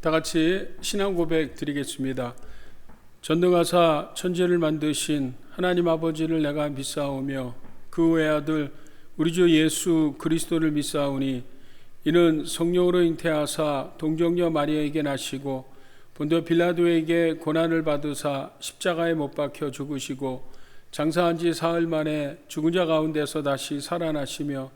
다 같이 신앙 고백 드리겠습니다. 전능하사 천지를 만드신 하나님 아버지를 내가 믿사오며 그 외아들 우리 주 예수 그리스도를 믿사오니 이는 성령으로 잉태하사 동정녀 마리아에게 나시고 본디오 빌라도에게 고난을 받으사 십자가에 못 박혀 죽으시고 장사한 지 사흘 만에 죽은 자 가운데서 다시 살아나시며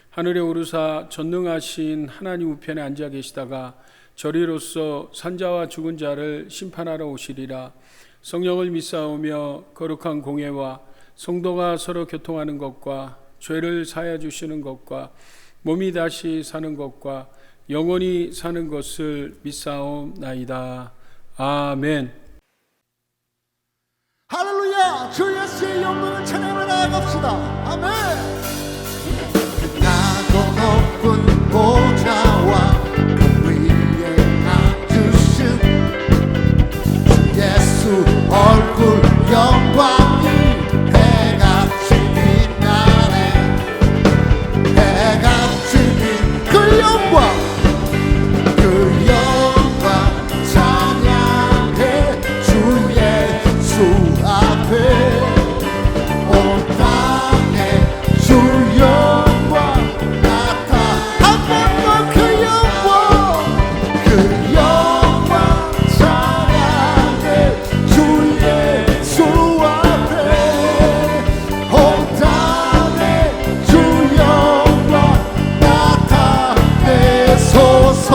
하늘에 오르사 전능하신 하나님 우편에 앉아 계시다가 저리로서 산자와 죽은 자를 심판하러 오시리라. 성령을 믿사오며 거룩한 공예와 성도가 서로 교통하는 것과 죄를 사하여 주시는 것과 몸이 다시 사는 것과 영원히 사는 것을 믿사옵나이다. 아멘. 할렐루야. 주 예수의 영광을 찬양하며 나아갑시다. 아멘. 나고 높은 보좌와 그 위에 앉으신 주 예수 얼굴 영광이 해같이 빛나네. 해같이 빛 그 영광 찬양해 주 예수 앞에 온 땅에 주 영광 한 번 더 그 영광 찬양해 주 예수 앞에 온 땅에 주 영광 나타내소서.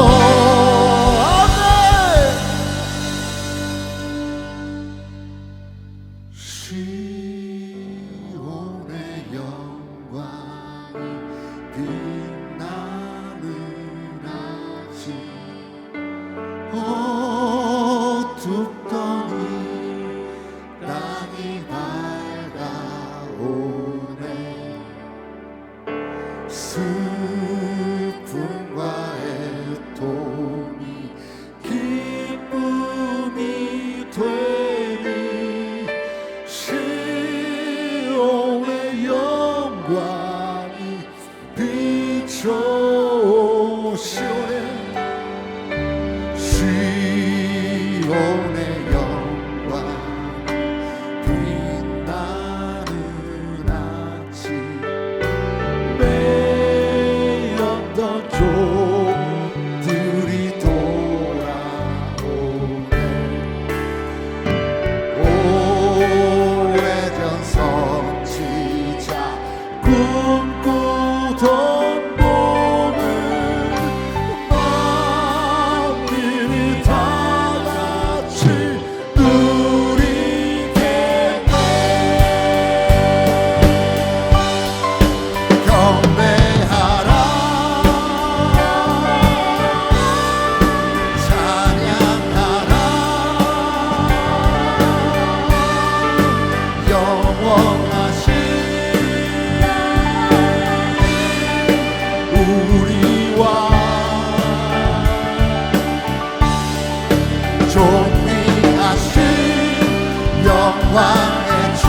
영광의 주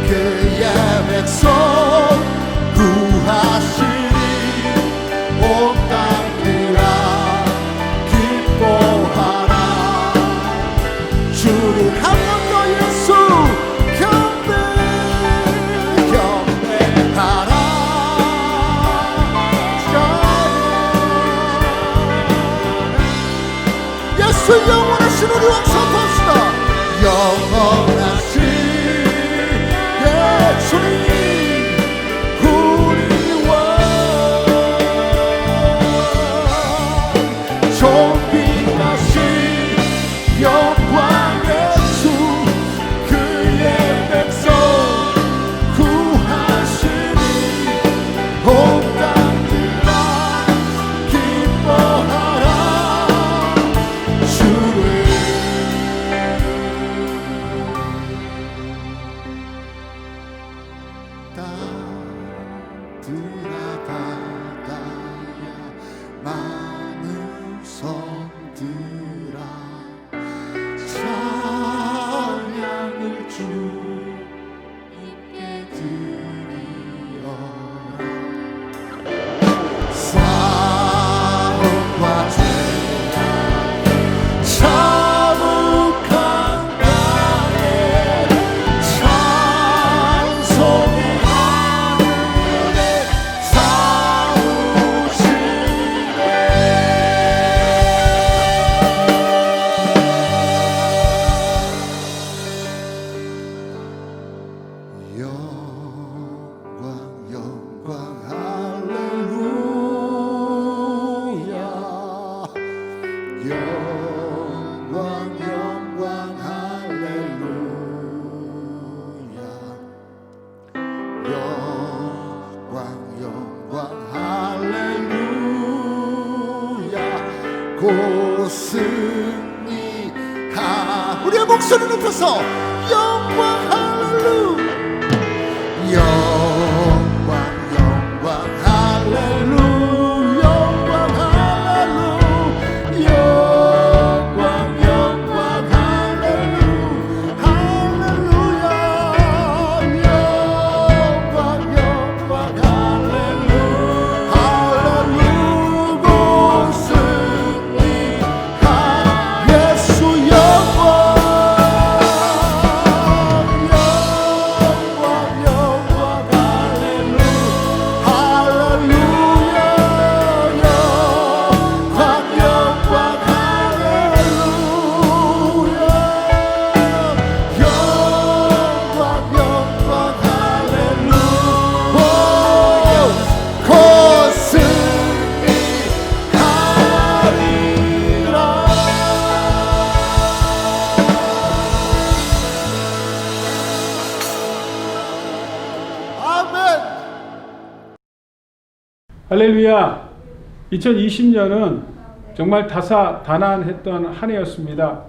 그의 백성 구하시리. 온 땅들아 기뻐하라. 주를 한 번 더 예수 경배하라. 예수 영원하신 우리 왕 선포합시다. 영원하신 예수님 우리 왕 존귀하신 영광의 주 그의 백성 구하시니 온 땅들아 기뻐하라. 주를 많은 성들아 찬양을 주님께 드리어라. 싸움과 죄악 영광 영광 할렐루야 영광 영광 할렐루야 고승리하 우리의 목소리 높여서 영광 할렐루야 영광 영광 할렐루야 영광 할렐루야 영광 영광 할렐루야 할렐루야 영광 영광 할렐루야 할렐루야 고승리하 예수 영광 할렐루야. 2020년은 정말 다사다난했던 한 해였습니다.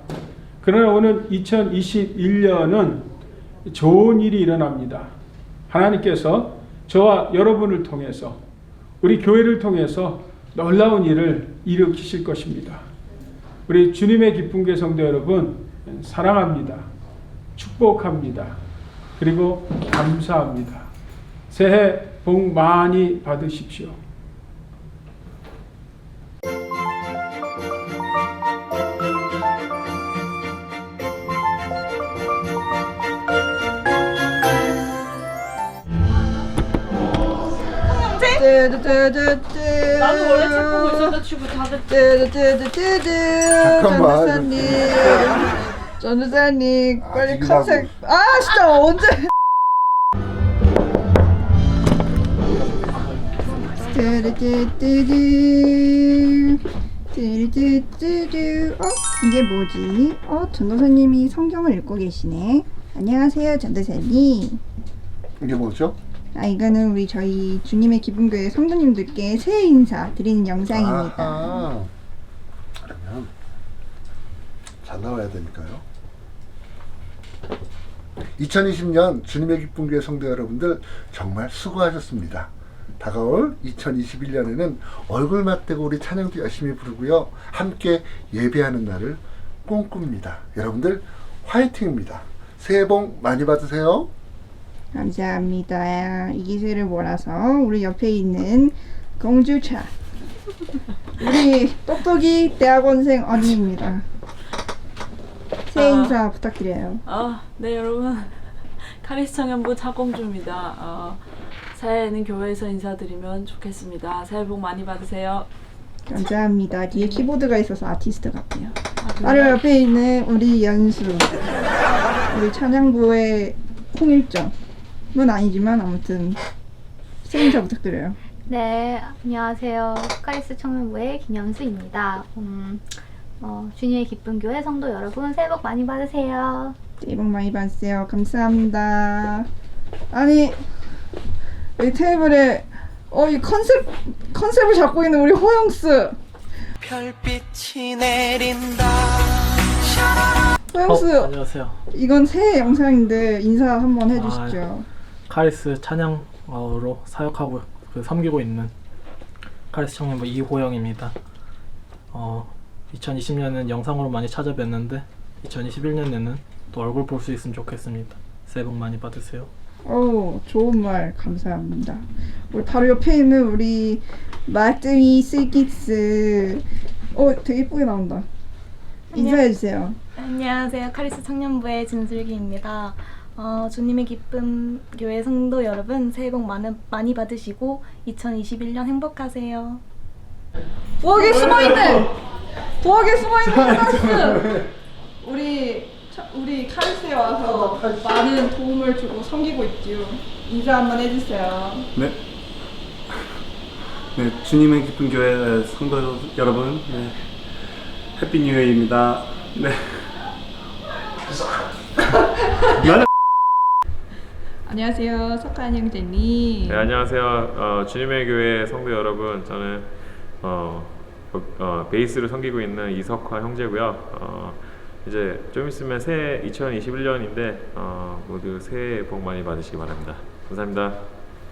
그러나 오늘 2021년은 좋은 일이 일어납니다. 하나님께서 저와 여러분을 통해서 우리 교회를 통해서 놀라운 일을 일으키실 것입니다. 우리 주님의 기쁜 교회 성도 여러분 사랑합니다. 축복합니다. 그리고 감사합니다. 새해 복 많이 받으십시오. 나도 원래 책 보고 있었는데 지금 다들 잠깐만. 전도사님 빨리 지금 컨셉 진짜 언제 이게 뭐지? 전도사님이 성경을 읽고 계시네. 안녕하세요 전도사님. 이게 뭐죠? 이거는 우리 저희 주님의 기쁨교회 성도님들께 새해 인사 드리는 영상입니다. 아하. 그러면 잘 나와야 되니까요. 2020년 주님의 기쁜 교회 성도 여러분들 정말 수고하셨습니다. 다가올 2021년에는 얼굴 맞대고 우리 찬양도 열심히 부르고요. 함께 예배하는 날을 꿈꿉니다. 여러분들 화이팅입니다. 새해 복 많이 받으세요. 감사합니다. 이 기세를 몰아서 우리 옆에 있는 공주차 우리 똑똑이 대학원생 언니입니다. 새해 인사 부탁드려요. 네 여러분 카리스 청년부 차공주입니다. 새해에는 교회에서 인사드리면 좋겠습니다. 새해 복 많이 받으세요. 감사합니다. 뒤에 키보드가 있어서 아티스트 같아요. 바로 옆에 있는 우리 연수 우리 찬양부의 홍일점은 아니지만 아무튼 새해 인사 부탁드려요. 네, 안녕하세요. 카리스 청년부의 김연수입니다. 주님의 기쁜 교회 성도 여러분 새해 복 많이 받으세요. 새해 복 많이 받으세요. 감사합니다. 아니 여기 테이블에 이 컨셉을 잡고 있는 우리 호영스. 별빛이 내린다. 호영스. 안녕하세요. 이건 새해 영상인데 인사 한번 해주시죠. 카리스 찬양으로 사역하고 섬기고 있는 카리스 청년부 이호영입니다. 2020년은 영상으로 많이 찾아뵀는데 2021년에는 또 얼굴 볼 수 있으면 좋겠습니다. 새해 복 많이 받으세요. 좋은 말 감사합니다. 우리 바로 옆에 있는 우리 마뜨미 스기스. 되게 예쁘게 나온다. 인사해주세요. 안녕하세요. 카리스 청년부의 진슬기입니다. 주님의 기쁨 교회 성도 여러분 새해 복 많이 받으시고 2021년 행복하세요. 부엌에 숨어있는 카리스. 우리 카리스에 와서 많은 도움을 주고 섬기고 있지요. 인사 한번 해주세요. 네, 주님의 기쁜 교회 성도 여러분, 해피 뉴 이어입니다. 네. 안녕하세요. 석한 형제님. 네, 안녕하세요. 주님의 교회 성도 여러분, 저는 베이스를 섬기고 있는 이석화 형제고요. 이제 좀 있으면 새해 2021년인데 모두 새해 복 많이 받으시기 바랍니다. 감사합니다.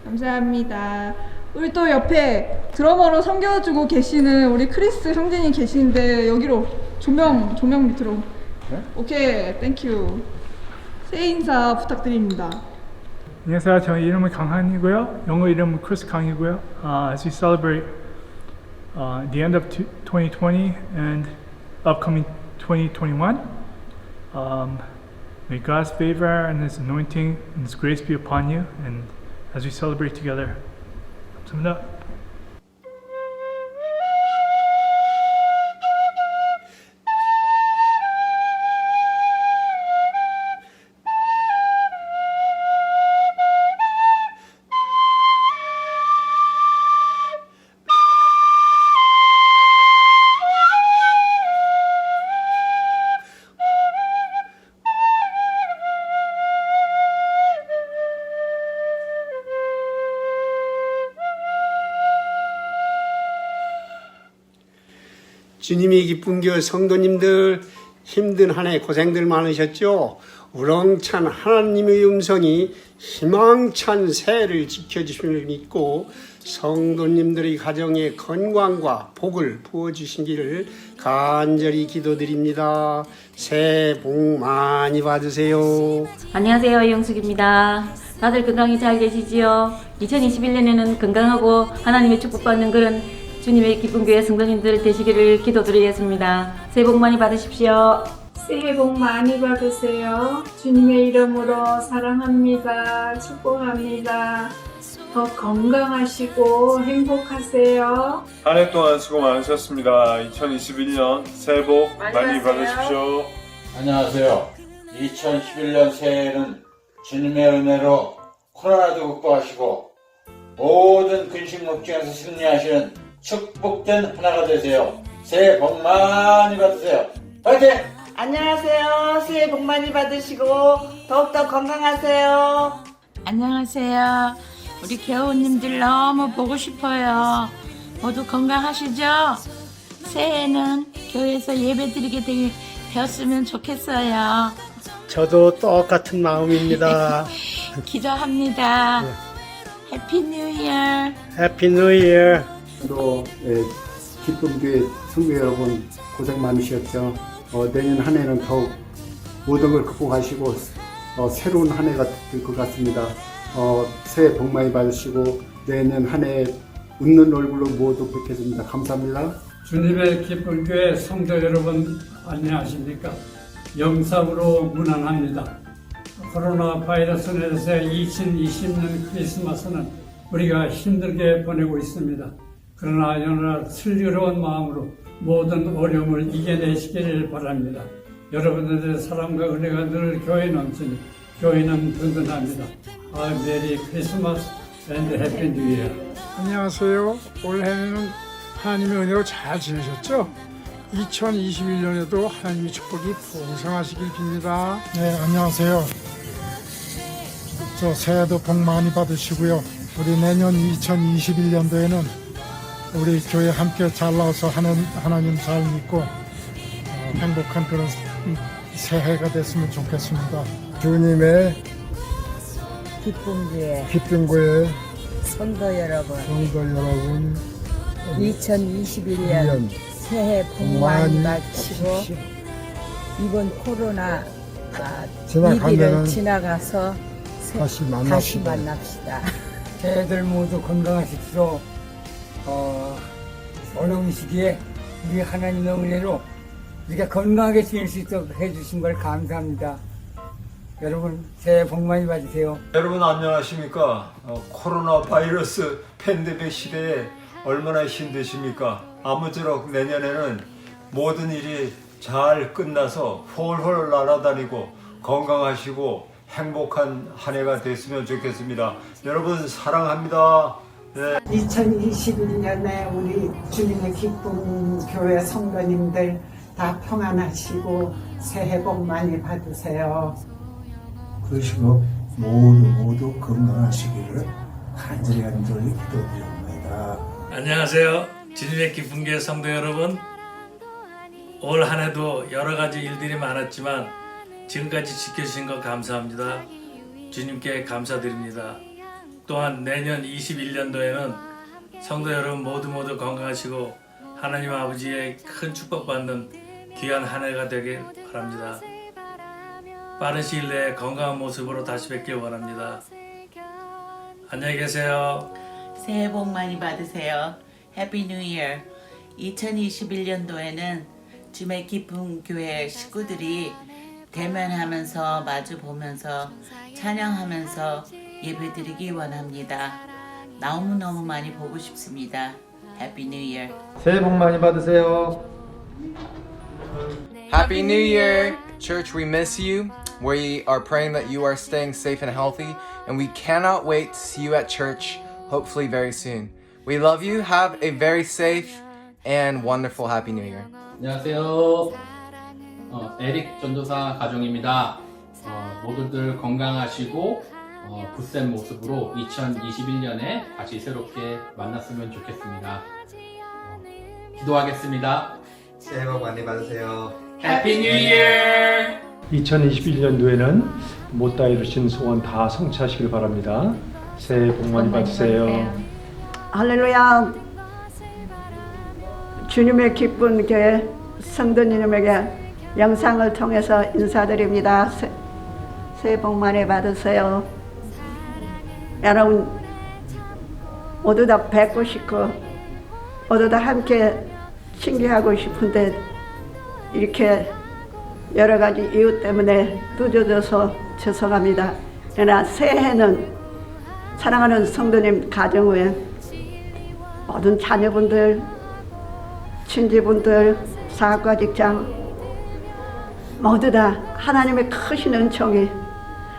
감사합니다. 우리 또 옆에 드러머로 섬겨주고 계시는 우리 크리스 형제님 계시는데 여기로 조명 밑으로. 네? 오케이, 땡큐. 새해 인사 부탁드립니다. 안녕하세요. 저 이름은 강한이고요. 영어 이름은 크리스 강이고요. As we celebrate the end of 2020 and upcoming 2021, may God's favor and His anointing and His grace be upon you, and as we celebrate together. 감사합니다. 주님이 기쁜 교회 성도님들, 힘든 한 해 고생들 많으셨죠? 우렁찬 하나님의 음성이 희망찬 새해를 지켜주심을 믿고 성도님들의 가정에 건강과 복을 부어주시기를 간절히 기도드립니다. 새해 복 많이 받으세요. 안녕하세요. 이영숙입니다. 다들 건강히 잘 계시지요? 2021년에는 건강하고 하나님의 축복받는 그런 주님의 기쁜 교회 성도님들 되시기를 기도드리겠습니다. 새해 복 많이 받으십시오. 새해 복 많이 받으세요. 주님의 이름으로 사랑합니다. 축복합니다. 더 건강하시고 행복하세요. 한 해 동안 수고 많으셨습니다. 2021년 새해 복 많이 받으십시오. 안녕하세요. 2011년 새해에는 주님의 은혜로 코로나도 극복하시고 모든 근심 걱정에서 승리하시는 축복된 하나가 되세요. 새해 복 많이 받으세요. 파이팅! 안녕하세요. 새해 복 많이 받으시고 더욱더 건강하세요. 안녕하세요. 우리 교우님들 너무 보고 싶어요. 모두 건강하시죠? 새해에는 교회에서 예배드리게 되었으면 좋겠어요. 저도 똑같은 마음입니다. 기도합니다. 해피 뉴 이어. 해피 뉴 이어. 또 기쁜 교회 성도 여러분 고생 많으셨죠. 내년 한 해는 더욱 모든 걸 극복하시고 새로운 한 해가 될 것 같습니다. 새해 복 많이 받으시고 내년 한 해 웃는 얼굴로 모두 뵙겠습니다. 감사합니다. 주님의 기쁜 교회 성도 여러분 안녕하십니까? 영상으로 문안합니다. 코로나 바이러스 내에서 2020년 크리스마스는 우리가 힘들게 보내고 있습니다. 그러나 여러분 슬기로운 마음으로 모든 어려움을 이겨내시기를 바랍니다. 여러분들의 사랑과 은혜가 늘 교회에 넘치니 교회는 든든합니다. 메리 크리스마스 앤드 해피 뉴 이어. 안녕하세요. 올해는 하나님의 은혜로 잘 지내셨죠? 2021년에도 하나님의 축복이 풍성하시길 빕니다. 네, 안녕하세요. 저 새해도 복 많이 받으시고요. 우리 내년 2021년도에는 우리 교회 함께 잘 나와서 하나님 잘 믿고 행복한 그런 새해가 됐으면 좋겠습니다. 주님의 기쁜 교회 성도 여러분 2021년 새해 복 많이 받으시고 이번 코로나 위기를 지나가서 다시 만납시다. 새해들 모두 건강하십시오. 어려운 시기에 우리 하나님의 은혜로 우리가 건강하게 지낼 수 있도록 해주신 걸 감사합니다. 여러분 새해 복 많이 받으세요. 여러분 안녕하십니까? 코로나 바이러스 팬데믹 시대에 얼마나 힘드십니까? 아무쪼록 내년에는 모든 일이 잘 끝나서 홀홀 날아다니고 건강하시고 행복한 한 해가 됐으면 좋겠습니다. 여러분 사랑합니다. 네. 2021년에 우리 주님의 기쁜 교회 성도님들 다 평안하시고 새해 복 많이 받으세요. 그러시고 모두 건강하시기를 간절히 기도드립니다. 안녕하세요. 주님의 기쁜 교회 성도 여러분, 올 한 해도 여러 가지 일들이 많았지만 지금까지 지켜주신 것 감사합니다. 주님께 감사드립니다. 또한 내년 21년도에는 성도 여러분 모두 건강하시고 하나님 아버지의 큰 축복받는 귀한 한 해가 되길 바랍니다. 빠른 시일 내에 건강한 모습으로 다시 뵙길 원합니다. 안녕히 계세요. 새해 복 많이 받으세요. 해피 뉴 이어. 2021년도에는 주님의 기쁜 교회 식구들이 대면하면서 마주 보면서 찬양하면서 예배드리기 원합니다. 너무너무 많이 보고 싶습니다. 해피 뉴 이어. 새해 복 많이 받으세요. Happy New Year! Church, we miss you. We are praying that you are staying safe and healthy, and we cannot wait to see you at church, hopefully very soon. We love you. Have a very safe and wonderful Happy New Year. 안녕하세요. 에릭 전도사 가정입니다. 모두들 건강하시고 굳센 모습으로 2021년에 다시 새롭게 만났으면 좋겠습니다. 기도하겠습니다. 새해 복 많이 받으세요. 해피 뉴 이어! 2021년도에는 못다 이루신 소원 다 성취하시길 바랍니다. 새해 복 많이 받으세요. 할렐루야. 주님의 기쁜 교회 성도님에게 영상을 통해서 인사드립니다. 새해 복 많이 받으세요. 여러분 모두 다 뵙고 싶고 모두 다 함께 친교하고 싶은데 이렇게 여러 가지 이유 때문에 늦어져서 죄송합니다. 그러나 새해는 사랑하는 성도님 가정에 모든 자녀분들, 친지분들, 사학과 직장 모두 다 하나님의 크신 은총이,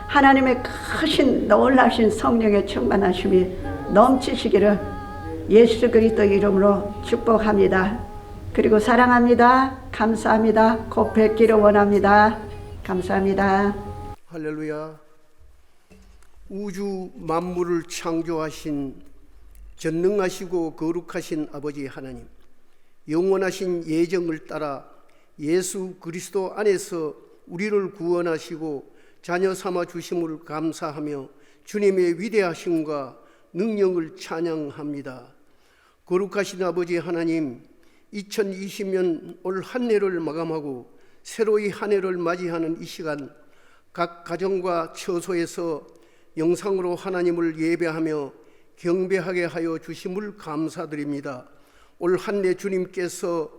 하나님의 크신 놀라신 성령의 충만하심이 넘치시기를 예수 그리스도 이름으로 축복합니다. 그리고 사랑합니다. 감사합니다. 곧 뵙기를 원합니다. 감사합니다. 할렐루야. 우주 만물을 창조하신 전능하시고 거룩하신 아버지 하나님, 영원하신 예정을 따라 예수 그리스도 안에서 우리를 구원하시고 자녀 삼아 주심을 감사하며 주님의 위대하심과 능력을 찬양합니다. 거룩하신 아버지 하나님, 2020년 올 한 해를 마감하고 새로이 한 해를 맞이하는 이 시간, 각 가정과 처소에서 영상으로 하나님을 예배하며 경배하게 하여 주심을 감사드립니다. 올 한 해 주님께서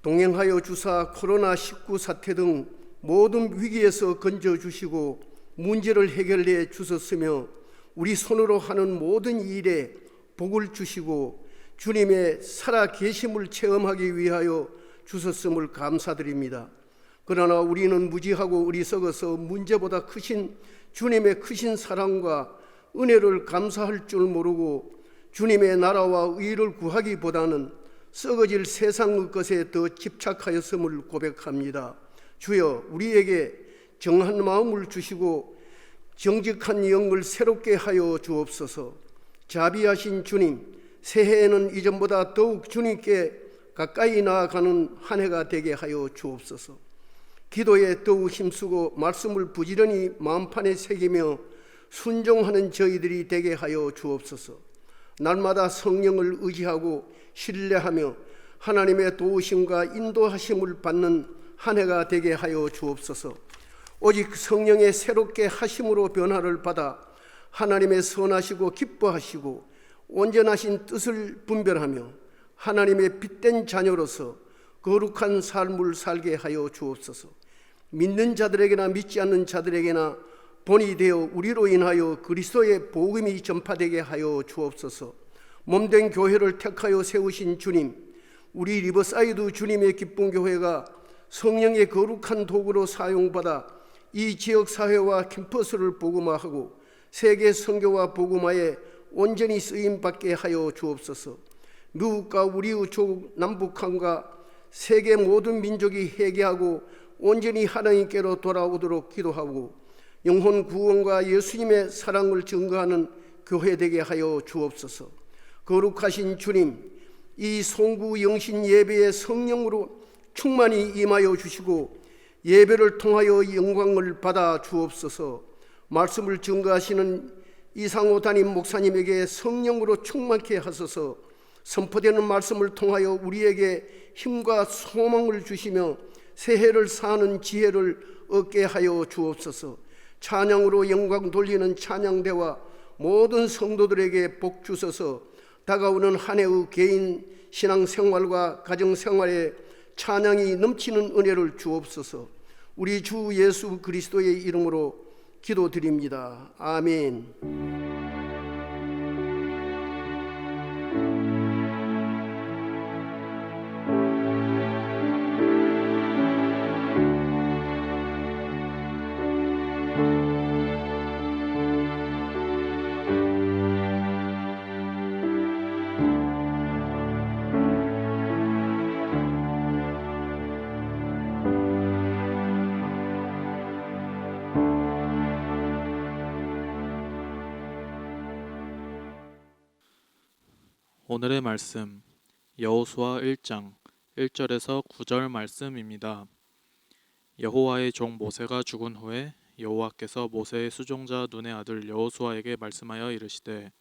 동행하여 주사 코로나19 사태 등 모든 위기에서 건져주시고 문제를 해결해 주셨으며 우리 손으로 하는 모든 일에 복을 주시고 주님의 살아계심을 체험하기 위하여 주셨음을 감사드립니다. 그러나 우리는 무지하고 어리석어서 문제보다 크신 주님의 크신 사랑과 은혜를 감사할 줄 모르고 주님의 나라와 의를 구하기보다는 썩어질 세상의 것에 더 집착하였음을 고백합니다. 주여, 우리에게 정한 마음을 주시고 정직한 영을 새롭게 하여 주옵소서. 자비하신 주님, 새해에는 이전보다 더욱 주님께 가까이 나아가는 한 해가 되게 하여 주옵소서. 기도에 더욱 힘쓰고 말씀을 부지런히 마음판에 새기며 순종하는 저희들이 되게 하여 주옵소서. 날마다 성령을 의지하고 신뢰하며 하나님의 도우심과 인도하심을 받는 한 해가 되게 하여 주옵소서. 오직 성령의 새롭게 하심으로 변화를 받아 하나님의 선하시고 기뻐하시고 온전하신 뜻을 분별하며 하나님의 빛된 자녀로서 거룩한 삶을 살게 하여 주옵소서. 믿는 자들에게나 믿지 않는 자들에게나 본이 되어 우리로 인하여 그리스도의 복음이 전파되게 하여 주옵소서. 몸된 교회를 택하여 세우신 주님, 우리 리버사이드 주님의 기쁜 교회가 성령의 거룩한 도구로 사용받아 이 지역 사회와 캠퍼스를 복음화하고 세계 선교와 복음화에 온전히 쓰임받게 하여 주옵소서. 미국과 우리의 조국 남북한과 세계 모든 민족이 회개하고 온전히 하나님께로 돌아오도록 기도하고 영혼 구원과 예수님의 사랑을 증거하는 교회 되게 하여 주옵소서. 거룩하신 주님, 이 송구 영신 예배의 성령으로 충만히 임하여 주시고 예배를 통하여 영광을 받아 주옵소서. 말씀을 증거하시는 이상호 담임 목사님에게 성령으로 충만케 하소서. 선포되는 말씀을 통하여 우리에게 힘과 소망을 주시며 새해를 사는 지혜를 얻게 하여 주옵소서. 찬양으로 영광 돌리는 찬양대와 모든 성도들에게 복 주소서. 다가오는 한 해의 개인 신앙생활과 가정생활에 찬양이 넘치는 은혜를 주옵소서. 우리 주 예수 그리스도의 이름으로 기도드립니다. 아멘. 오늘의 말씀 여호수아 1장 1절에서 9절 말씀입니다. 여호와의 종 모세가 죽은 후에 여호와께서 모세의 수종자 눈의 아들 여호수아에게 말씀하여 이르시되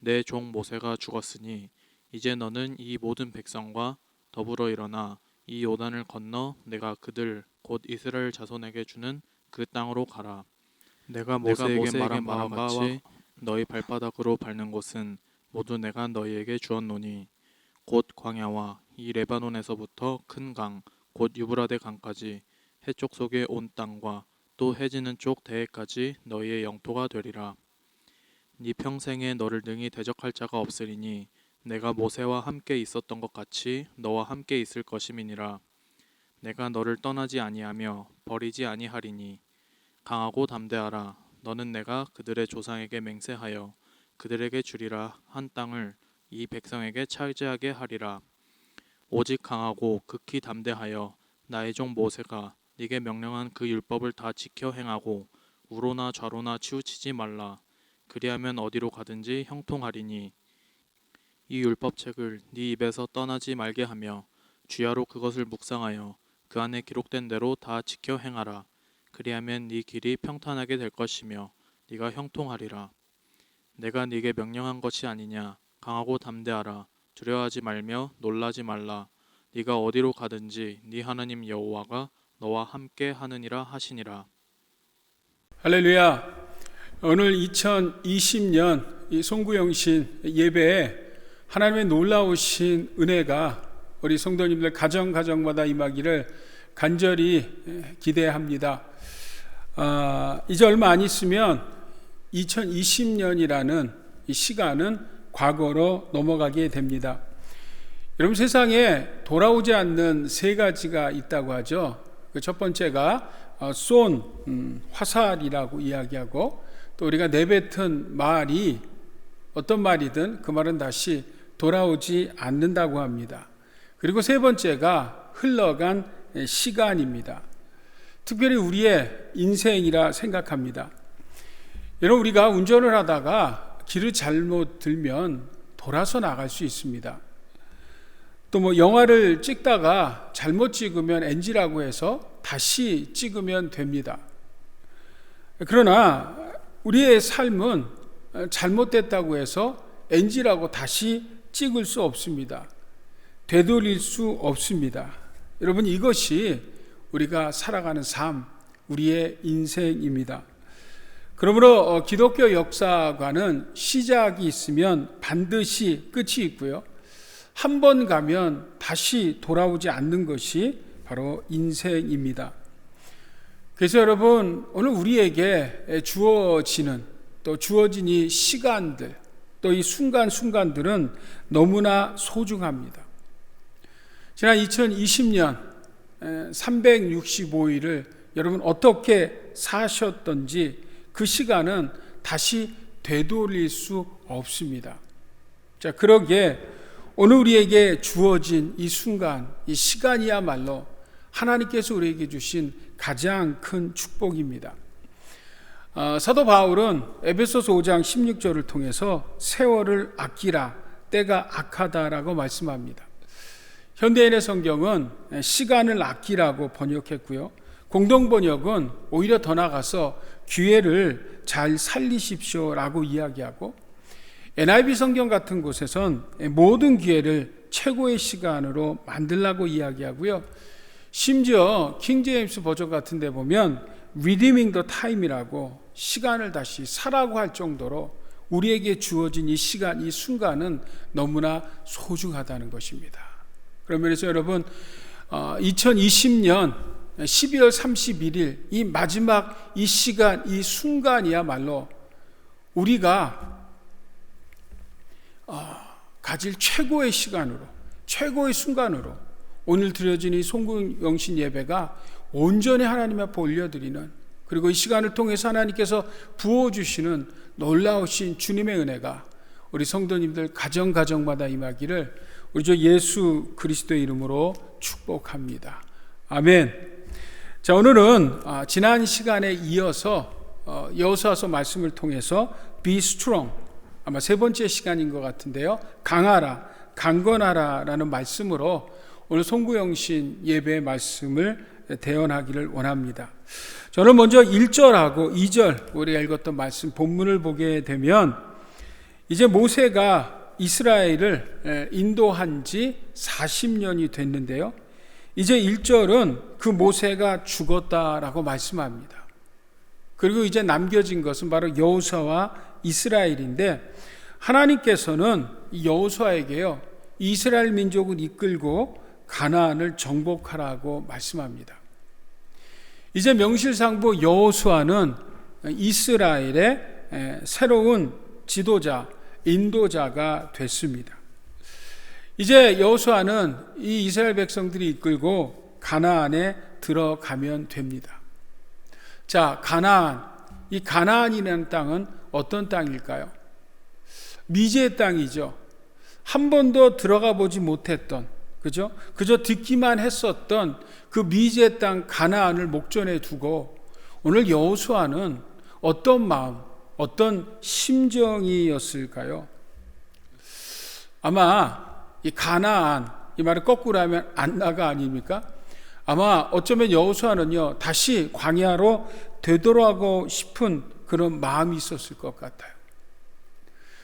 내 종 모세가 죽었으니 이제 너는 이 모든 백성과 더불어 일어나 이 요단을 건너 내가 그들 곧 이스라엘 자손에게 주는 그 땅으로 가라. 내가 모세에게 말한 바와 같이 너희 발바닥으로 밟는 곳은 모두 내가 너희에게 주었노니 곧 광야와 이 레바논에서부터 큰 강 곧 유브라데 강까지 해쪽 속의 온 땅과 또 해지는 쪽 대해까지 너희의 영토가 되리라. 네 평생에 너를 능히 대적할 자가 없으리니 내가 모세와 함께 있었던 것 같이 너와 함께 있을 것임이니라. 내가 너를 떠나지 아니하며 버리지 아니하리니 강하고 담대하라. 너는 내가 그들의 조상에게 맹세하여 그들에게 주리라 한 땅을 이 백성에게 차지하게 하리라. 오직 강하고 극히 담대하여 나의 종 모세가 네게 명령한 그 율법을 다 지켜 행하고 우로나 좌로나 치우치지 말라. 그리하면 어디로 가든지 형통하리니 이 율법책을 네 입에서 떠나지 말게 하며 주야로 그것을 묵상하여 그 안에 기록된 대로 다 지켜 행하라. 그리하면 네 길이 평탄하게 될 것이며 네가 형통하리라. 내가 네게 명령한 것이 아니냐. 강하고 담대하라. 두려워하지 말며 놀라지 말라. 네가 어디로 가든지 네 하나님 여호와가 너와 함께 하느니라 하시니라. 할렐루야. 오늘 2020년 이 송구영신 예배에 하나님의 놀라우신 은혜가 우리 성도님들 가정마다 임하기를 간절히 기대합니다. 이제 얼마 안 있으면 2020년이라는 이 시간은 과거로 넘어가게 됩니다. 여러분, 세상에 돌아오지 않는 세 가지가 있다고 하죠. 그 첫 번째가 쏜 화살이라고 이야기하고, 또 우리가 내뱉은 말이 어떤 말이든 그 말은 다시 돌아오지 않는다고 합니다. 그리고 세 번째가 흘러간 시간입니다. 특별히 우리의 인생이라 생각합니다. 여러분, 우리가 운전을 하다가 길을 잘못 들면 돌아서 나갈 수 있습니다. 또 영화를 찍다가 잘못 찍으면 NG라고 해서 다시 찍으면 됩니다. 그러나 우리의 삶은 잘못됐다고 해서 NG라고 다시 찍을 수 없습니다. 되돌릴 수 없습니다. 여러분, 이것이 우리가 살아가는 삶, 우리의 인생입니다. 그러므로 기독교 역사관은 시작이 있으면 반드시 끝이 있고요, 한 번 가면 다시 돌아오지 않는 것이 바로 인생입니다. 그래서 여러분, 오늘 우리에게 주어지는, 또 주어진 이 시간들, 또 이 순간순간들은 너무나 소중합니다. 지난 2020년 365일을 여러분 어떻게 사셨던지 그 시간은 다시 되돌릴 수 없습니다. 자, 그러기에 오늘 우리에게 주어진 이 순간, 이 시간이야말로 하나님께서 우리에게 주신 가장 큰 축복입니다. 사도 바울은 에베소서 5장 16절을 통해서 세월을 아끼라, 때가 악하다라고 말씀합니다. 현대인의 성경은 시간을 아끼라고 번역했고요. 공동번역은 오히려 더 나아가서 기회를 잘 살리십시오라고 이야기하고, NIV 성경 같은 곳에선 모든 기회를 최고의 시간으로 만들라고 이야기하고요. 심지어 킹제임스 버전 같은 데 보면 redeeming the time이라고 시간을 다시 사라고 할 정도로 우리에게 주어진 이 시간, 이 순간은 너무나 소중하다는 것입니다. 그러면서 여러분, 2020년 12월 31일 이 마지막 이 시간, 이 순간이야말로 우리가 가질 최고의 시간으로, 최고의 순간으로 오늘 드려진 이 송구영신 예배가 온전히 하나님 앞에 올려드리는, 그리고 이 시간을 통해서 하나님께서 부어주시는 놀라우신 주님의 은혜가 우리 성도님들 가정마다 임하기를 우리 주 예수 그리스도의 이름으로 축복합니다. 아멘. 자, 오늘은 지난 시간에 이어서 여호수아서 말씀을 통해서 Be strong, 아마 세 번째 시간인 것 같은데요, 강하라, 강건하라 라는 말씀으로 오늘 송구영신 예배의 말씀을 대언하기를 원합니다. 저는 먼저 1절하고 2절 우리가 읽었던 말씀 본문을 보게 되면, 이제 모세가 이스라엘을 인도한 지 40년이 됐는데요, 이제 1절은 그 모세가 죽었다라고 말씀합니다. 그리고 이제 남겨진 것은 바로 여호수아와 이스라엘인데, 하나님께서는 여호수아에게요, 이스라엘 민족을 이끌고 가나안을 정복하라고 말씀합니다. 이제 명실상부 여호수아는 이스라엘의 새로운 지도자, 인도자가 됐습니다. 이제 여호수아는 이 이스라엘 백성들이 이끌고 가나안에 들어가면 됩니다. 자, 가나안, 이 가나안이라는 땅은 어떤 땅일까요? 미지의 땅이죠. 한 번도 들어가 보지 못했던, 그죠? 그저 듣기만 했었던 그 미지의 땅 가나안을 목전에 두고 오늘 여호수아는 어떤 마음, 어떤 심정이었을까요? 아마 이 가나안, 이 말을 거꾸로 하면 안나가 아닙니까? 아마 어쩌면 여호수아는요, 다시 광야로 되돌아가고 싶은 그런 마음이 있었을 것 같아요.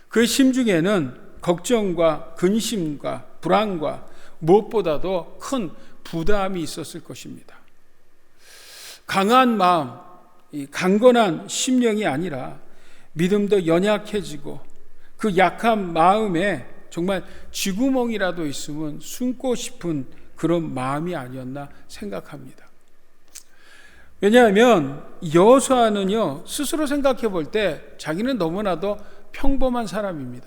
그 심중에는 걱정과 근심과 불안과 무엇보다도 큰 부담이 있었을 것입니다. 강한 마음, 이 강건한 심령이 아니라 믿음도 연약해지고 그 약한 마음에 정말 쥐구멍이라도 있으면 숨고 싶은 그런 마음이 아니었나 생각합니다. 왜냐하면 여호수아는요, 스스로 생각해 볼 때 자기는 너무나도 평범한 사람입니다.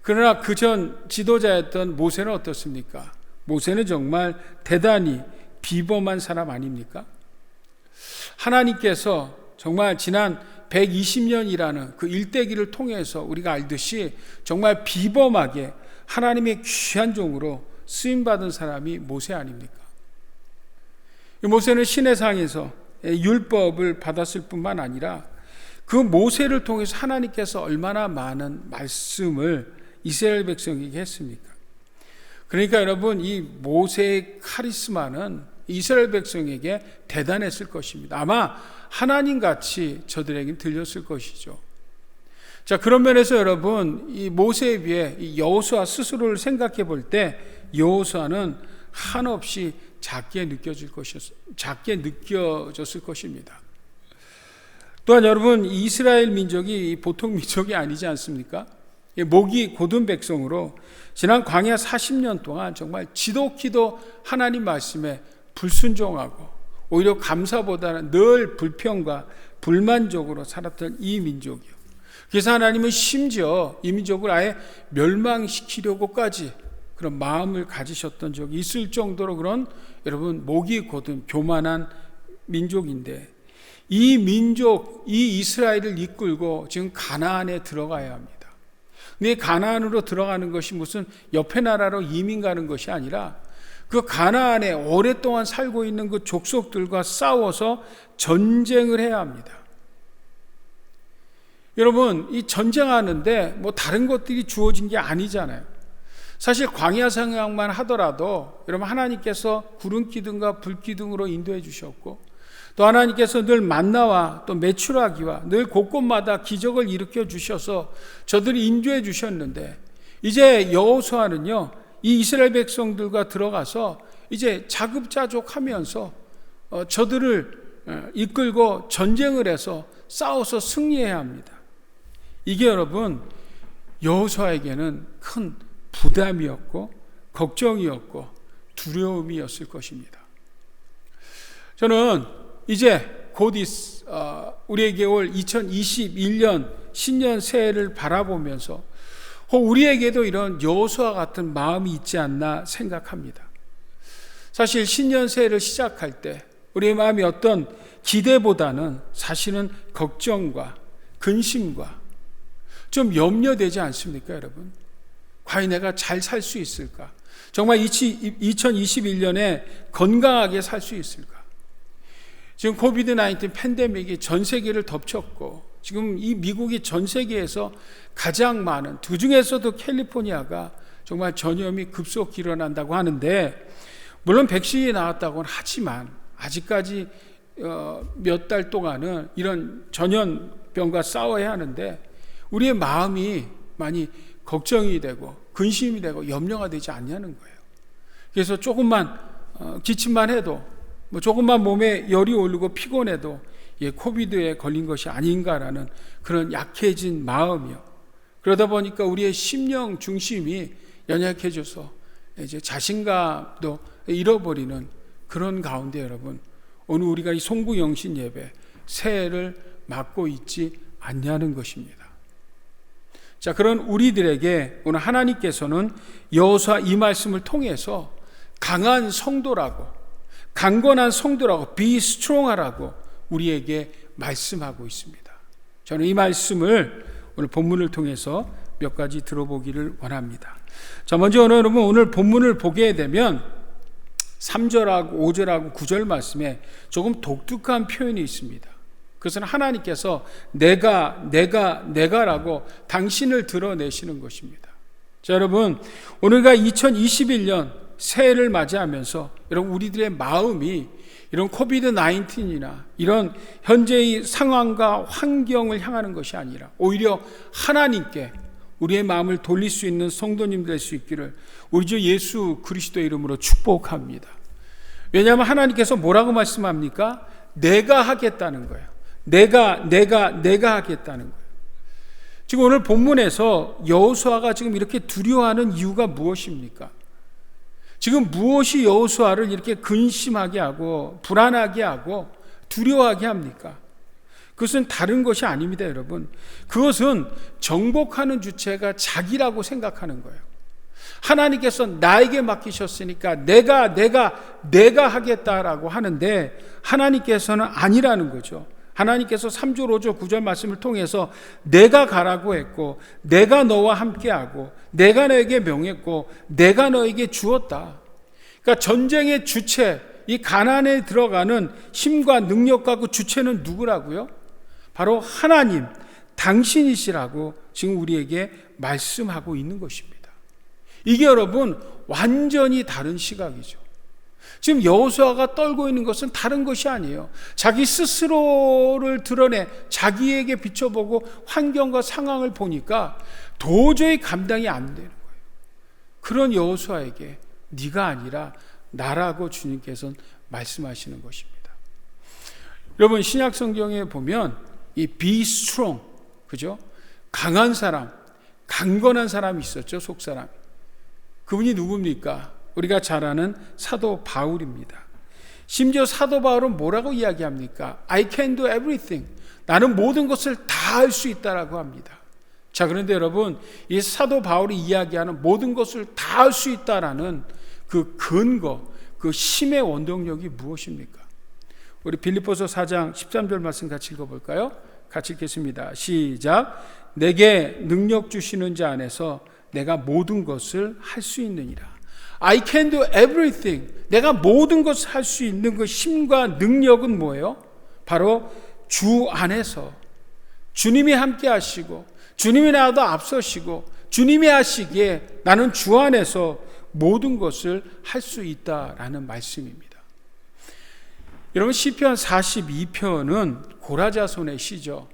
그러나 그 전 지도자였던 모세는 어떻습니까? 모세는 정말 대단히 비범한 사람 아닙니까? 하나님께서 정말 지난 120년이라는 그 일대기를 통해서 우리가 알듯이 정말 비범하게 하나님의 귀한 종으로 쓰임받은 사람이 모세 아닙니까? 모세는 시내상에서 율법을 받았을 뿐만 아니라 그 모세를 통해서 하나님께서 얼마나 많은 말씀을 이스라엘 백성에게 했습니까? 그러니까 여러분, 이 모세의 카리스마는 이스라엘 백성에게 대단했을 것입니다. 아마 하나님같이 저들에게 들렸을 것이죠. 자, 그런 면에서 여러분, 이 모세에 비해 이 여호수아 스스로를 생각해 볼 때 여호수아는 한없이 작게 느껴졌을 것입니다. 또한 여러분, 이스라엘 민족이 보통 민족이 아니지 않습니까? 목이 곧은 백성으로 지난 광야 40년 동안 정말 지독히도 하나님 말씀에 불순종하고 오히려 감사보다는 늘 불평과 불만족으로 살았던 이 민족이요. 그래서 하나님은 심지어 이 민족을 아예 멸망시키려고까지 그런 마음을 가지셨던 적이 있을 정도로 그런 여러분 목이 곧은 교만한 민족인데, 이 민족, 이 이스라엘을 이끌고 지금 가나안에 들어가야 합니다. 근데 가나안으로 들어가는 것이 무슨 옆에 나라로 이민 가는 것이 아니라 그 가나안에 오랫동안 살고 있는 그 족속들과 싸워서 전쟁을 해야 합니다. 여러분, 이 전쟁하는데 뭐 다른 것들이 주어진 게 아니잖아요. 사실 광야 상황만 하더라도 여러분, 하나님께서 구름 기둥과 불 기둥으로 인도해 주셨고, 또 하나님께서 늘 만나와 또 메추라기와 늘 곳곳마다 기적을 일으켜 주셔서 저들이 인도해 주셨는데, 이제 여호수아는요 이 이스라엘 백성들과 들어가서 이제 자급자족하면서 저들을 이끌고 전쟁을 해서 싸워서 승리해야 합니다. 이게 여러분 여호수아에게는 큰 부담이었고 걱정이었고 두려움이었을 것입니다. 저는 이제 곧 우리에게 올 2021년 신년 새해를 바라보면서 우리에게도 이런 여호수아 같은 마음이 있지 않나 생각합니다. 사실 신년 새해를 시작할 때 우리의 마음이 어떤 기대보다는 사실은 걱정과 근심과 좀 염려되지 않습니까, 여러분? 과연 내가 잘 살 수 있을까? 정말 2021년에 건강하게 살 수 있을까? 지금 코비드-19 팬데믹이 전 세계를 덮쳤고, 지금 이 미국이 전 세계에서 가장 많은, 그 중에서도 캘리포니아가 정말 전염이 급속히 일어난다고 하는데, 물론 백신이 나왔다고는 하지만 아직까지 몇 달 동안은 이런 전염병과 싸워야 하는데 우리의 마음이 많이 걱정이 되고 근심이 되고 염려가 되지 않냐는 거예요. 그래서 조금만 기침만 해도, 뭐 조금만 몸에 열이 오르고 피곤해도 코비드에 걸린 것이 아닌가라는 그런 약해진 마음이요. 그러다 보니까 우리의 심령 중심이 연약해져서 이제 자신감도 잃어버리는 그런 가운데 여러분, 오늘 우리가 이 송구영신 예배 새해를 맞고 있지 않냐는 것입니다. 자, 그런 우리들에게 오늘 하나님께서는 여호수아 이 말씀을 통해서 강한 성도라고, 강건한 성도라고, be strong하라고 우리에게 말씀하고 있습니다. 저는 이 말씀을 오늘 본문을 통해서 몇 가지 들어보기를 원합니다. 자, 먼저 오늘 본문을 보게 되면 3절하고 5절하고 9절 말씀에 조금 독특한 표현이 있습니다. 그것은 하나님께서 내가라고 당신을 드러내시는 것입니다. 자, 여러분, 오늘가 2021년 새해를 맞이하면서 여러분, 우리들의 마음이 이런 코비드-19이나 이런 현재의 상황과 환경을 향하는 것이 아니라 오히려 하나님께 우리의 마음을 돌릴 수 있는 성도님 될 수 있기를 우리 주 예수 그리스도의 이름으로 축복합니다. 왜냐하면 하나님께서 뭐라고 말씀합니까? 내가 하겠다는 거예요. 내가 하겠다는 거예요. 지금 오늘 본문에서 여호수아가 지금 이렇게 두려워하는 이유가 무엇입니까? 지금 무엇이 여호수아를 이렇게 근심하게 하고 불안하게 하고 두려워하게 합니까? 그것은 다른 것이 아닙니다, 여러분. 그것은 정복하는 주체가 자기라고 생각하는 거예요. 하나님께서 나에게 맡기셨으니까 내가 하겠다라고 하는데 하나님께서는 아니라는 거죠. 하나님께서 3절, 5절, 9절 말씀을 통해서 내가 가라고 했고, 내가 너와 함께하고, 내가 너에게 명했고, 내가 너에게 주었다. 그러니까 전쟁의 주체, 이 가나안에 들어가는 힘과 능력과 그 주체는 누구라고요? 바로 하나님, 당신이시라고 지금 우리에게 말씀하고 있는 것입니다. 이게 여러분 완전히 다른 시각이죠. 지금 여호수아가 떨고 있는 것은 다른 것이 아니에요. 자기 스스로를 드러내 자기에게 비춰보고 환경과 상황을 보니까 도저히 감당이 안 되는 거예요. 그런 여호수아에게 네가 아니라 나라고 주님께서는 말씀하시는 것입니다. 여러분, 신약 성경에 보면 이 be strong, 그죠? 강한 사람, 강건한 사람이 있었죠, 속사람. 그분이 누굽니까? 우리가 잘 아는 사도 바울입니다. 심지어 사도 바울은 뭐라고 이야기합니까? I can do everything. 나는 모든 것을 다 할 수 있다라고 합니다. 자, 그런데 여러분, 이 사도 바울이 이야기하는 모든 것을 다 할 수 있다라는 그 근거, 그 힘의 원동력이 무엇입니까? 우리 빌립보서 4장 13절 말씀 같이 읽어볼까요? 같이 읽겠습니다. 시작. 내게 능력 주시는 자 안에서 내가 모든 것을 할 수 있느니라. I can do everything. 내가 모든 것을 할 수 있는 그 힘과 능력은 뭐예요? 바로 주 안에서 주님이 함께 하시고 주님이 나도 앞서시고 주님이 하시기에 나는 주 안에서 모든 것을 할 수 있다라는 말씀입니다. 여러분, 시편 42편은 고라자손의 시죠.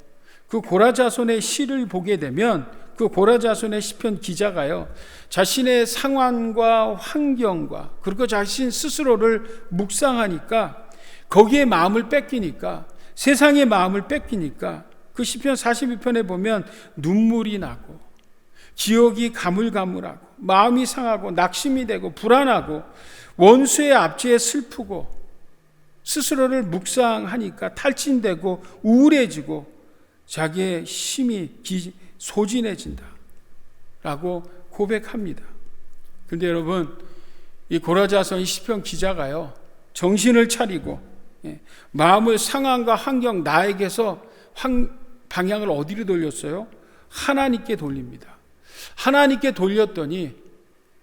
그 고라자손의 시를 보게 되면 그 고라자손의 시편 기자가요, 자신의 상황과 환경과 그리고 자신 스스로를 묵상하니까 거기에 마음을 뺏기니까, 세상의 마음을 뺏기니까 그 시편 42편에 보면 눈물이 나고 기억이 가물가물하고 마음이 상하고 낙심이 되고 불안하고 원수의 압제에 슬프고 스스로를 묵상하니까 탈진되고 우울해지고 자기의 힘이 소진해진다 라고 고백합니다. 근데 여러분, 이 고라자손 시편 기자가요, 정신을 차리고 마음을 상황과 환경, 나에게서 방향을 어디로 돌렸어요? 하나님께 돌립니다. 하나님께 돌렸더니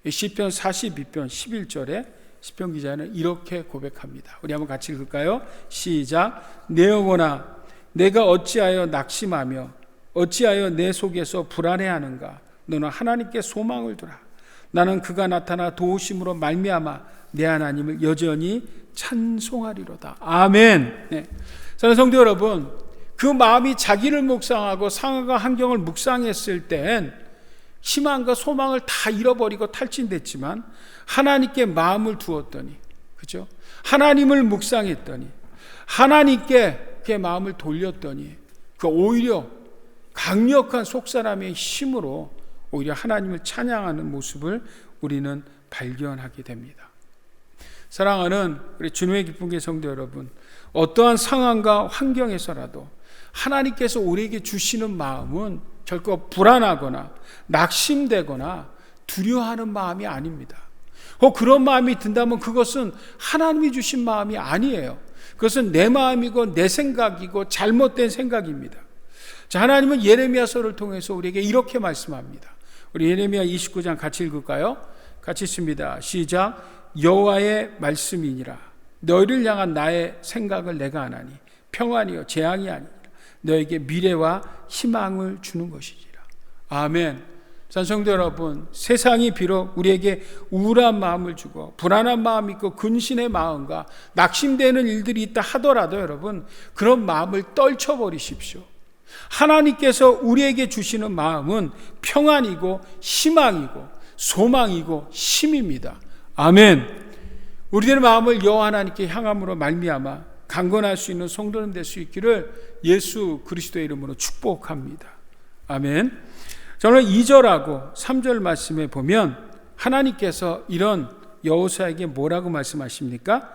시편 42편 11절에 시편 기자는 이렇게 고백합니다. 우리 한번 같이 읽을까요? 시작. 내 영혼아, 내가 어찌하여 낙심하며 어찌하여 내 속에서 불안해하는가? 너는 하나님께 소망을 두라. 나는 그가 나타나 도우심으로 말미암아 내 하나님을 여전히 찬송하리로다. 아멘. 네. 사랑하는 성도 여러분, 그 마음이 자기를 묵상하고 상황과 환경을 묵상했을 땐 희망과 소망을 다 잃어버리고 탈진됐지만 하나님께 마음을 두었더니, 그죠? 하나님을 묵상했더니, 하나님께 그의 마음을 돌렸더니 그 오히려 강력한 속사람의 힘으로 오히려 하나님을 찬양하는 모습을 우리는 발견하게 됩니다. 사랑하는 우리 주님의 기쁜 교 성도 여러분, 어떠한 상황과 환경에서라도 하나님께서 우리에게 주시는 마음은 결코 불안하거나 낙심되거나 두려워하는 마음이 아닙니다. 그런 마음이 든다면 그것은 하나님이 주신 마음이 아니에요. 그것은 내 마음이고 내 생각이고 잘못된 생각입니다. 자, 하나님은 예레미야서를 통해서 우리에게 이렇게 말씀합니다. 우리 예레미야 29장 같이 읽을까요? 같이 읽습니다. 시작. 여호와의 말씀이니라. 너희를 향한 나의 생각을 내가 아나니 평안이요 재앙이 아니라 너에게 미래와 희망을 주는 것이지라. 아멘. 성도 여러분, 세상이 비록 우리에게 우울한 마음을 주고 불안한 마음이 있고 근심의 마음과 낙심되는 일들이 있다 하더라도 여러분, 그런 마음을 떨쳐버리십시오. 하나님께서 우리에게 주시는 마음은 평안이고 희망이고 소망이고 힘입니다. 아멘. 우리들의 마음을 여호와 하나님께 향함으로 말미암아 강건할 수 있는 성도님 될 수 있기를 예수 그리스도의 이름으로 축복합니다. 아멘. 저는 2절하고 3절 말씀에 보면 하나님께서 이런 여호수아에게 뭐라고 말씀하십니까?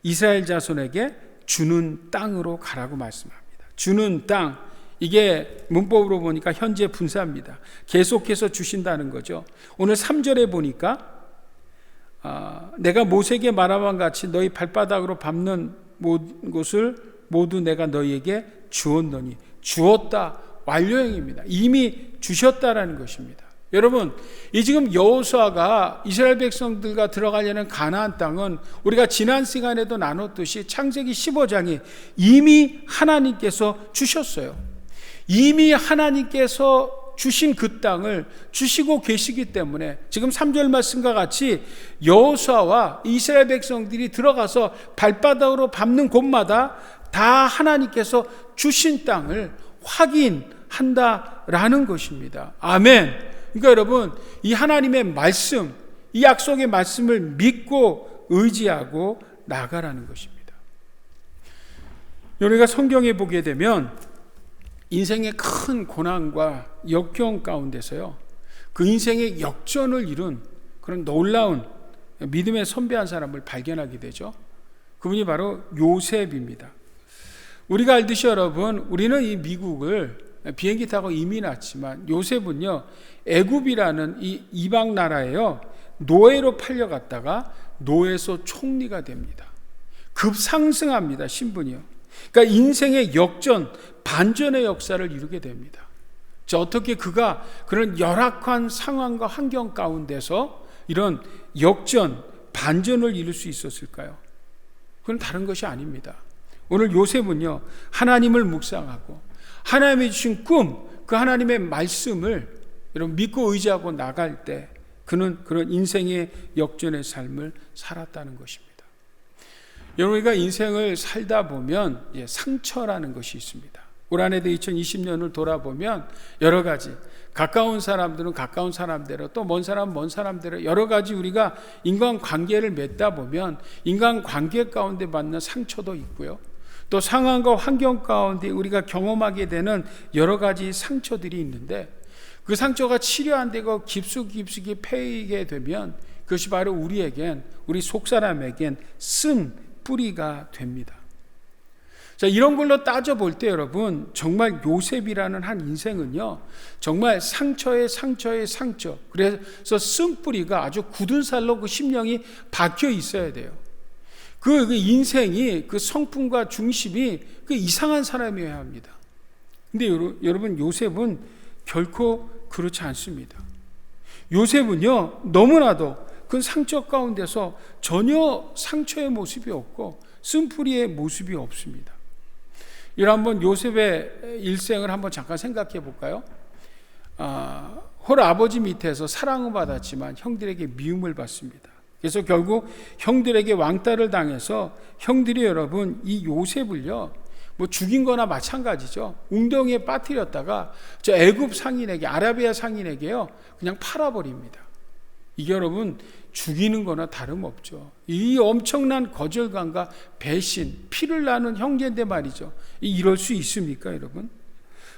이스라엘 자손에게 주는 땅으로 가라고 말씀합니다. 주는 땅, 이게 문법으로 보니까 현재 분사입니다. 계속해서 주신다는 거죠. 오늘 3절에 보니까 내가 모세에게 말한 같이 너희 발바닥으로 밟는 곳을 모두 내가 너희에게 주었노니, 주었다, 완료형입니다. 이미 주셨다라는 것입니다. 여러분, 이 지금 여호수아가 이스라엘 백성들과 들어가려는 가나안 땅은 우리가 지난 시간에도 나눴듯이 창세기 15장에 이미 하나님께서 주셨어요. 이미 하나님께서 주신 그 땅을 주시고 계시기 때문에 지금 3절 말씀과 같이 여호수아와 이스라엘 백성들이 들어가서 발바닥으로 밟는 곳마다 다 하나님께서 주신 땅을 확인한다라는 것입니다. 아멘. 그러니까 여러분, 이 하나님의 말씀, 이 약속의 말씀을 믿고 의지하고 나가라는 것입니다. 우리가 성경에 보게 되면 인생의 큰 고난과 역경 가운데서요, 그 인생의 역전을 이룬 그런 놀라운 믿음의 선배한 사람을 발견하게 되죠. 그분이 바로 요셉입니다. 우리가 알듯이 여러분, 우리는 이 미국을 비행기 타고 이민 왔지만 요셉은요, 애굽이라는 이 이방 나라에요, 노예로 팔려갔다가 노예소 총리가 됩니다. 급상승합니다, 신분이요. 그러니까 인생의 역전, 반전의 역사를 이루게 됩니다. 자, 어떻게 그가 그런 열악한 상황과 환경 가운데서 이런 역전, 반전을 이룰 수 있었을까요? 그건 다른 것이 아닙니다. 오늘 요셉은요, 하나님을 묵상하고 하나님이 주신 꿈, 그 하나님의 말씀을 여러분 믿고 의지하고 나갈 때 그는 그런 인생의 역전의 삶을 살았다는 것입니다. 여러분, 우리가 인생을 살다 보면 상처라는 것이 있습니다. 올 한해도 2020년을 돌아보면 여러 가지, 가까운 사람들은 가까운 사람대로, 또 먼 사람은 먼 사람대로 여러 가지 우리가 인간관계를 맺다 보면 인간관계 가운데 받는 상처도 있고요, 또 상황과 환경 가운데 우리가 경험하게 되는 여러 가지 상처들이 있는데, 그 상처가 치료 안 되고 깊숙이 패이게 되면 그것이 바로 우리에겐, 우리 속사람에겐 쓴 뿌리가 됩니다. 자, 이런 걸로 따져볼 때 여러분, 정말 요셉이라는 한 인생은요, 정말 상처에 상처, 그래서 쓴뿌리가 아주 굳은 살로 그 심령이 박혀 있어야 돼요. 그 인생이, 그 성품과 중심이 그 이상한 사람이어야 합니다. 근데 여러분, 요셉은 결코 그렇지 않습니다. 요셉은요, 너무나도 그 상처 가운데서 전혀 상처의 모습이 없고 쓴뿌리의 모습이 없습니다. 이런 한번 요셉의 일생을 한번 잠깐 생각해 볼까요? 홀 아버지 밑에서 사랑을 받았지만 형들에게 미움을 받습니다. 그래서 결국 형들에게 왕따를 당해서 형들이 여러분 이 요셉을요, 뭐 죽인 거나 마찬가지죠. 웅덩이에 빠뜨렸다가 저 애굽 상인에게, 아라비아 상인에게요, 그냥 팔아버립니다. 이게 여러분 죽이는 거나 다름없죠. 이 엄청난 거절감과 배신, 피를 나눈 형제인데 말이죠. 이럴 수 있습니까, 여러분?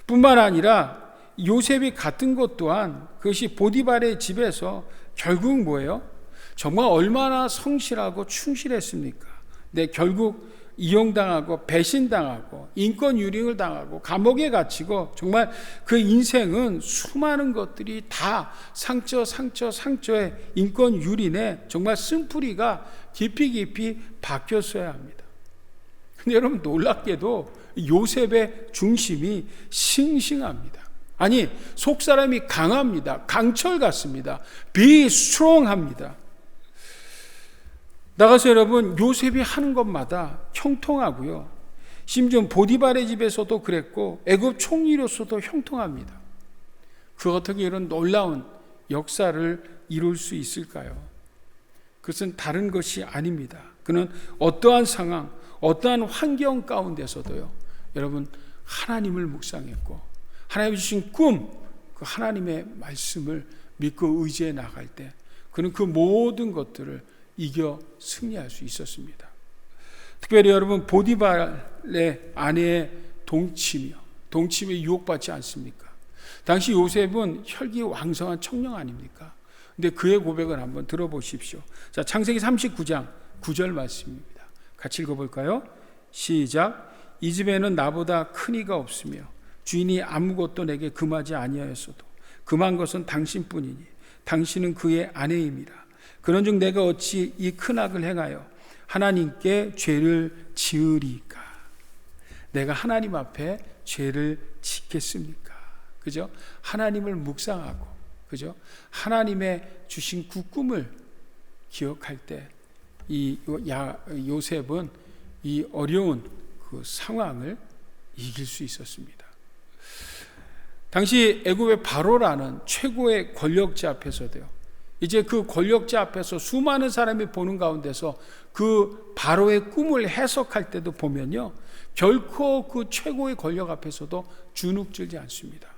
뿐만 아니라 요셉이 갔던 것 또한 그것이 보디발의 집에서 결국 뭐예요? 정말 얼마나 성실하고 충실했습니까? 근데 결국 이용당하고 배신당하고 인권 유린을 당하고 감옥에 갇히고, 정말 그 인생은 수많은 것들이 다 상처의 인권 유린에 정말 쓴뿌리가 깊이 박혔어야 합니다. 근데 여러분, 놀랍게도 요셉의 중심이 싱싱합니다. 아니, 속사람이 강합니다. 강철 같습니다. Be strong 합니다. 나가서 여러분, 요셉이 하는 것마다 형통하고요, 심지어 보디발의 집에서도 그랬고 애굽 총리로서도 형통합니다. 그 어떻게 이런 놀라운 역사를 이룰 수 있을까요? 그것은 다른 것이 아닙니다. 그는 어떠한 상황, 어떠한 환경 가운데서도요, 여러분 하나님을 묵상했고 하나님이 주신 꿈, 그 하나님의 말씀을 믿고 의지해 나갈 때 그는 그 모든 것들을 이겨 승리할 수 있었습니다. 특별히 여러분, 보디발의 아내의 동침에 유혹받지 않습니까? 당시 요셉은 혈기왕성한 청년 아닙니까? 근데 그의 고백을 한번 들어보십시오. 자, 창세기 39장 9절 말씀입니다. 같이 읽어볼까요? 시작. 이 집에는 나보다 큰 이가 없으며 주인이 아무것도 내게 금하지 아니하였어도 금한 것은 당신뿐이니 당신은 그의 아내임이라. 그런즉 내가 어찌 이 큰 악을 행하여 하나님께 죄를 지으리까? 내가 하나님 앞에 죄를 짓겠습니까? 그죠? 하나님을 묵상하고, 그죠? 하나님의 주신 그 꿈을 기억할 때 이 요셉은 이 어려운 그 상황을 이길 수 있었습니다. 당시 애굽의 바로라는 최고의 권력자 앞에서도요, 이제 그 권력자 앞에서 수많은 사람이 보는 가운데서 그 바로의 꿈을 해석할 때도 보면요, 결코 그 최고의 권력 앞에서도 주눅들지 않습니다.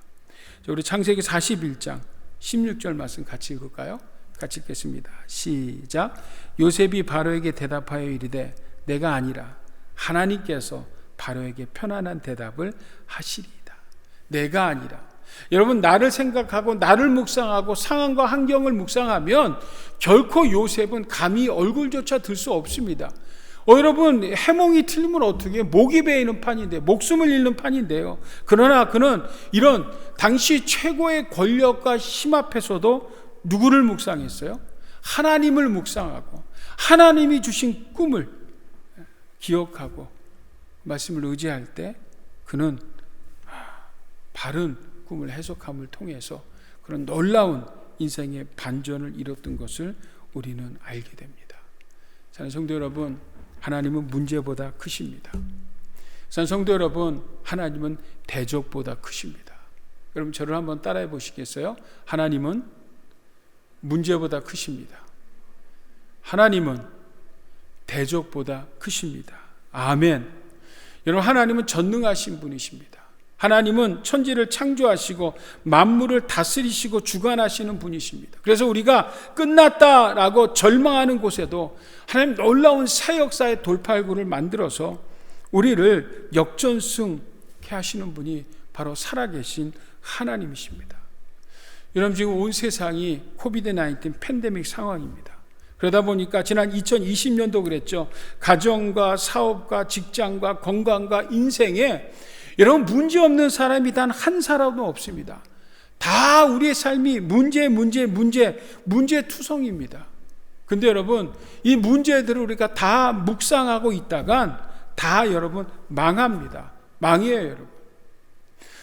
우리 창세기 41장 16절 말씀 같이 읽을까요? 같이 읽겠습니다. 시작. 요셉이 바로에게 대답하여 이르되 내가 아니라 하나님께서 바로에게 편안한 대답을 하시리이다. 내가 아니라, 여러분, 나를 생각하고 나를 묵상하고 상황과 환경을 묵상하면 결코 요셉은 감히 얼굴조차 들 수 없습니다. 여러분, 해몽이 틀리면 어떻게, 목이 베이는 판인데, 목숨을 잃는 판인데요. 그러나 그는 이런 당시 최고의 권력과 힘 앞에서도 누구를 묵상했어요? 하나님을 묵상하고 하나님이 주신 꿈을 기억하고 말씀을 의지할 때 그는 바른 꿈을 해석함을 통해서 그런 놀라운 인생의 반전을 이뤘던 것을 우리는 알게 됩니다. 사랑하는 성도 여러분, 하나님은 문제보다 크십니다. 사랑하는 성도 여러분, 하나님은 대적보다 크십니다. 여러분 저를 한번 따라해 보시겠어요? 하나님은 문제보다 크십니다. 하나님은 대적보다 크십니다. 아멘. 여러분 하나님은 전능하신 분이십니다. 하나님은 천지를 창조하시고 만물을 다스리시고 주관하시는 분이십니다. 그래서 우리가 끝났다라고 절망하는 곳에도 하나님 놀라운 새 역사의 돌팔구를 만들어서 우리를 역전승케 하시는 분이 바로 살아계신 하나님이십니다. 여러분 지금 온 세상이 코비드-19 팬데믹 상황입니다. 그러다 보니까 지난 2020년도 그랬죠. 가정과 사업과 직장과 건강과 인생에 여러분 문제없는 사람이 단 한 사람도 없습니다. 다 우리의 삶이 문제투성입니다. 근데 여러분 이 문제들을 우리가 다 묵상하고 있다간 다 여러분 망합니다. 망해요 여러분.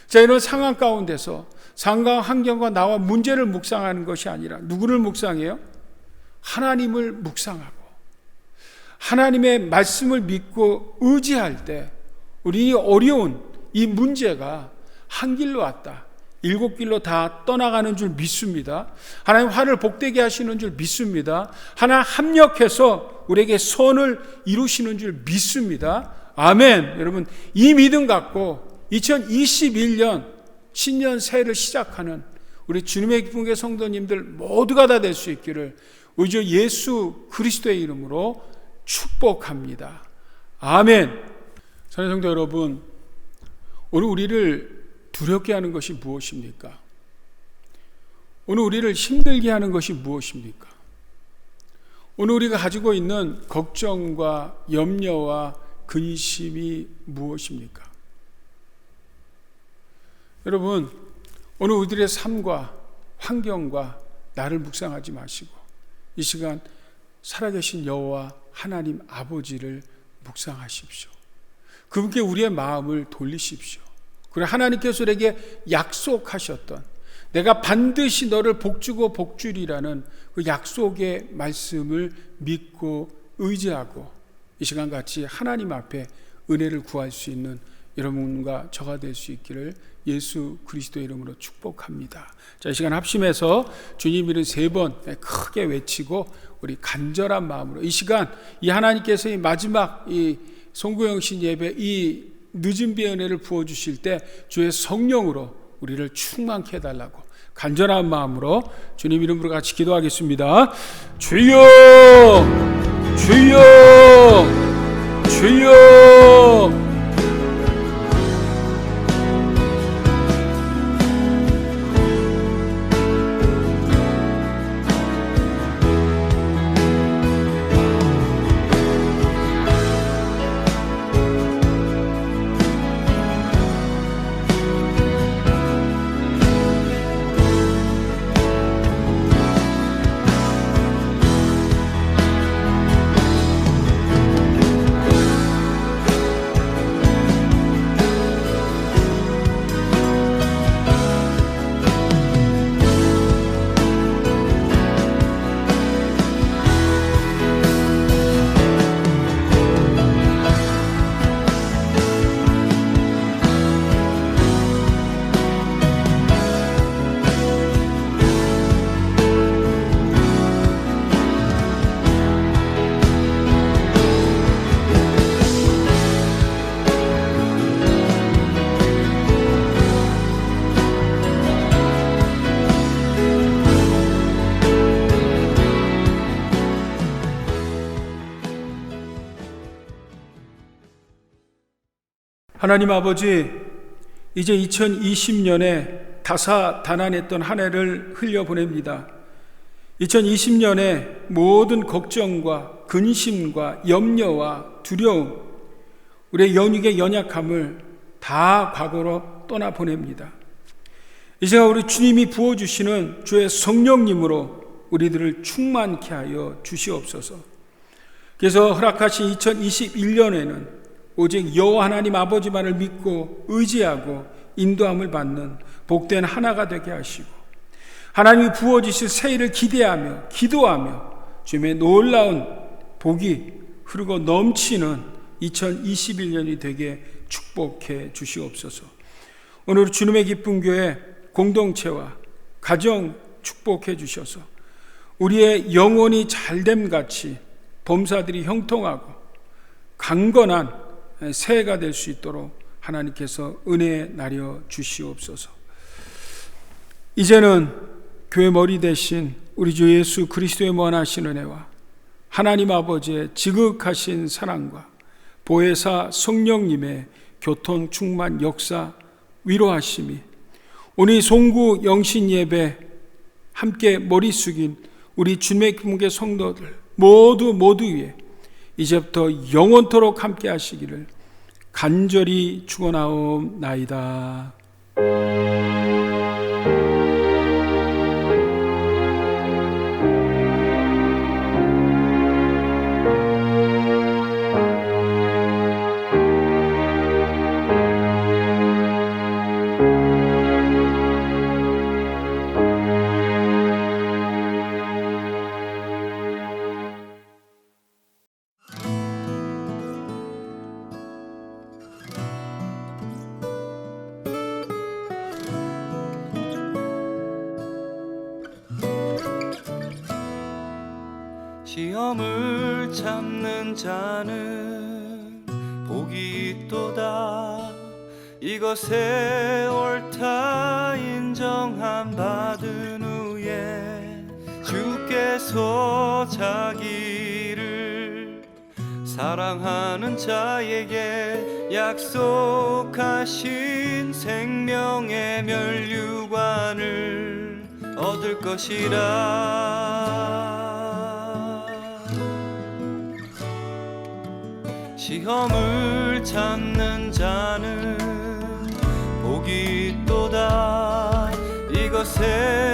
자, 이런 상황 가운데서 상황 환경과 나와 문제를 묵상하는 것이 아니라 누구를 묵상해요? 하나님을 묵상하고 하나님의 말씀을 믿고 의지할 때 우리 어려운 이 문제가 한 길로 왔다, 7길로 다 떠나가는 줄 믿습니다. 하나님 화를 복되게 하시는 줄 믿습니다. 하나님 합력해서 우리에게 선을 이루시는 줄 믿습니다. 아멘. 여러분 이 믿음 갖고 2021년 신년 새해를 시작하는 우리 주님의 기쁜 교회 성도님들 모두가 다 될 수 있기를 우리 주 예수 그리스도의 이름으로 축복합니다. 아멘. 사랑하는 성도 여러분, 오늘 우리를 두렵게 하는 것이 무엇입니까? 오늘 우리를 힘들게 하는 것이 무엇입니까? 오늘 우리가 가지고 있는 걱정과 염려와 근심이 무엇입니까? 여러분, 오늘 우리들의 삶과 환경과 나를 묵상하지 마시고 이 시간 살아계신 여호와 하나님 아버지를 묵상하십시오. 그분께 우리의 마음을 돌리십시오. 그리고 하나님께서 우리에게 약속하셨던 내가 반드시 너를 복주고 복주리라는 그 약속의 말씀을 믿고 의지하고 이 시간 같이 하나님 앞에 은혜를 구할 수 있는 여러분과 저가 될 수 있기를 예수 그리스도의 이름으로 축복합니다. 자, 이 시간 합심해서 주님 이름 3번 크게 외치고 우리 간절한 마음으로 이 시간 이 하나님께서 이 마지막 이 송구영신 예배 이 늦은 비의 은혜를 부어주실 때 주의 성령으로 우리를 충만케 해달라고 간절한 마음으로 주님 이름으로 같이 기도하겠습니다. 주여 주여 주여. 하나님 아버지, 이제 2020년에 다사다난했던 한 해를 흘려보냅니다. 2020년에 모든 걱정과 근심과 염려와 두려움, 우리의 연육의 연약함을 다 과거로 떠나보냅니다. 이제 우리 주님이 부어주시는 주의 성령님으로 우리들을 충만케 하여 주시옵소서. 그래서 허락하신 2021년에는 오직 여호와 하나님 아버지만을 믿고 의지하고 인도함을 받는 복된 하나가 되게 하시고, 하나님이 부어주실 새해를 기대하며 기도하며 주님의 놀라운 복이 흐르고 넘치는 2021년이 되게 축복해 주시옵소서. 오늘 주님의 기쁜 교회 공동체와 가정 축복해 주셔서 우리의 영혼이 잘됨 같이 범사들이 형통하고 강건한 새해가 될 수 있도록 하나님께서 은혜 나려 주시옵소서. 이제는 교회 머리 대신 우리 주 예수 그리스도의 무한하신 은혜와 하나님 아버지의 지극하신 사랑과 보혜사 성령님의 교통 충만 역사 위로하심이 오늘 송구 영신 예배 함께 머리 숙인 우리 주님의 기쁨의 성도들 모두 위에 이제부터 영원토록 함께 하시기를 간절히 축원하옵나이다. 시험을 참는 자는 복이 있도다. 이것에 옳다 인정함 받은 후에 주께서 자기를 사랑하는 자에게 약속하신 생명의 멸류관을 얻을 것이라. 시험을 참는 자는 복이 있도다. 이것에